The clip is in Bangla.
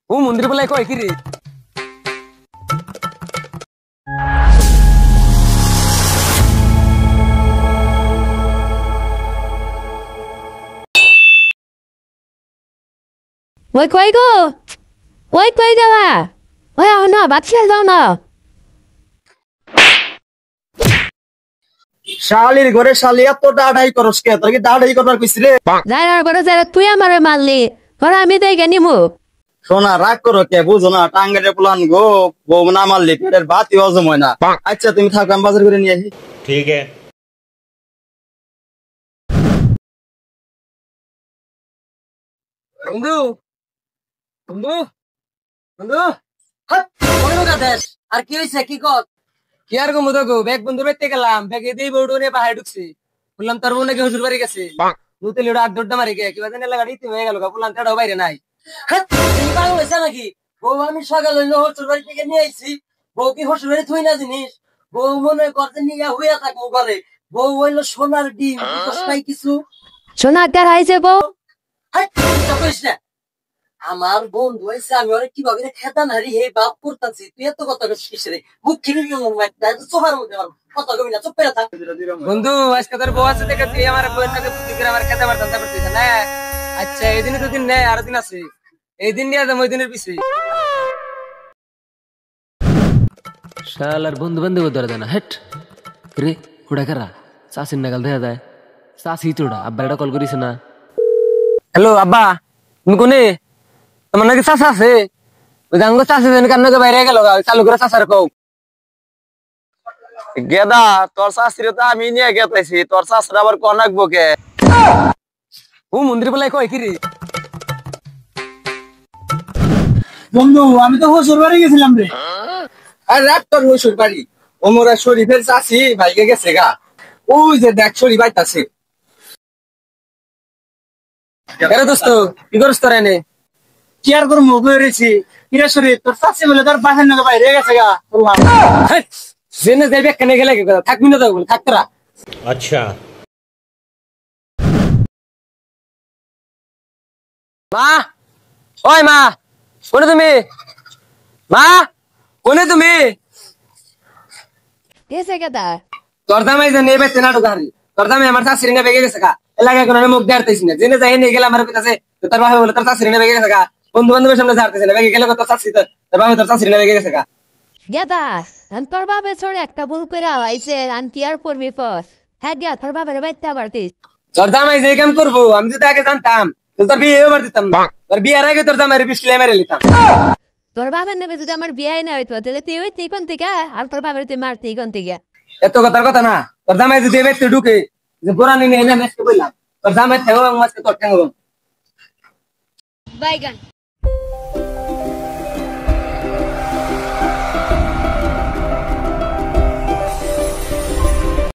ও মন্দির বলে কয় কি রে? ওই কই গো, ওই কই যাওয়া, ওই আহ না বাচ্চা যাও না। শালির ঘরে শালি এত ডাড়াই করস কে? তোর কি ডাড়াই করবার কইছি রে? যাইবার পরে যারা তুই আমারে মারলি, ওরা আমি দেখে নিমু। সোনা রাগ করো কে? বুঝো না টাঙ্গারে প্লান গো, বউ না মারলি পেটের ভাতই হজম হয় না। আচ্ছা তুমি থাকো, আমি বাজার করে নিয়ে আসি। ठीक है। বন্ধু বন্ধু বন্ধু, হাট, মনে মনে দেশ। আর কি হইছে কি কর? কি আর গো গো ব্যাগ বন্ধু বেতে গেলাম, ব্যাগে দিয়ে বউডু নিয়ে পাহাড়ে ঢুকছি। বললাম তোর বোন নাকি হুজুর বাড়ি গেছে, নুতে লিডো আট দৌড়টা মারি গে কিবা জানি লাগা রীতি হয়ে গেল। বললাম তাড়াও বাইরে নাই। হাট, তুমি পাগল হইছে নাকি? বউ আমি সকালে হসুর বাড়ি থেকে নিয়ে আইছি। বউ কি হসুর বাড়ি থুই না জিনিস? বউ মনে করতে নিয়ে হইয়া থাকবো ঘরে। বউ হইলো সোনার ডিম, বুঝছ নাই কিছু? শোনা কার হাইছে বউ? হাট, চিন্তা করিস না। আমার বন্ধু হয়েছে, আমি অনেক কিভাবে খেতা নারি হে বাপ করতেছি। তুই এত কথা কিস রে? মুখ খিরি সোফার মধ্যে কথা কবি না, চুপ করে থাক। বন্ধু আজকে তোর বউ আছে দেখে তুই আমার বউয়ের নাকি বুদ্ধি করে আমার খেতে পারতাম করতেছ না। আচ্ছা এই দিনে দুদিন নেই, আরো দিন আছে। এই দিন নিয়ে যাবো ওই দিনের পিছিয়ে। শালার বন্ধু বান্ধব ধরে দেয় না। হেট রে ওটা কারা? চাষির নাগাল দেখা যায়। চাষি তোটা আব্বা এটা কল করিস না। হ্যালো আব্বা, তুমি কোনে? তোমার নাকি চাষা আছে? ওই গাঙ্গ চাষে কান্নাকে বাইরে গেল, চালু করে চাষার কও। গেদা তোর শাস্ত্রী তো আমি নিয়ে গেতাইছি, তোর শাস্ত্র আবার কনাকবো কে? ও মন্দির বলে কয় কি রে? বন্ধু আমি তো হসুর বাড়ি গেছিলাম রে। আর রাত তোর হসুর বাড়ি ওমরা শরীফের চাষি ভাইকে গেছে গা। ওই যে দেখ শরীফ আইতাছে। আরে দোস্ত কি করছ তোরা এনে? কি আর করে মুখ হয়েছি? কিরা শরীফ তোর চাষি বলে তোর বাসার নাকি বাইরে গেছে গা। বললাম জেনে যাইবে কেন গেলে থাকবি না তো থাকতরা। अच्छा। মা, ওই মা, কোনে তুমি? মা, কোনে তুমি? কেসে কেতা? তোর দামাই জানি এবার তেনা ঢুকারি। তোর দামে আমার চাষির না বেগে গেছে গা। এলাকায় কোনো আমি মুখ দেখাইতেছি না। জেনে যাই নিয়ে গেলে আমার কাছে তোর বাবা বলে তোর চাষির না বেগে গেছে গা। বন্ধু বান্ধবের সামনে ঝাড়তেছে না, বেগে গেলে তোর চাষি তোর বাবা তোর চাষির না বেগে গেছে গা। গেদা, তোর বাপে ছোড়ে একটা ভুল করে আইছে, আনতি আর পড়বি পর। হ্যাঁ গিয়া তোর বাপের বাইতে আবার দিস। তোর দামাই যে কাম করবো আমি যদি আগে জানতাম তোর বিয়ে এবার দিতাম না। তোর বিয়ের আগে তোর দামাই বিস্কিলে মেরে নিতাম। তোর বাবার নেবে যদি আমার বিয়ে না হইতো তাহলে তুই হইতে কোন থেকে, আর তোর বাবার তুই মারতে কোন থেকে? এত কথার কথা না। তোর দামাই যদি এবার ঢুকে যে পুরানি নিয়ে এনে মেসকে বললাম তোর দামাই ঠেঙ্গো মাছকে তোর ঠেঙ্গো। বাইগান।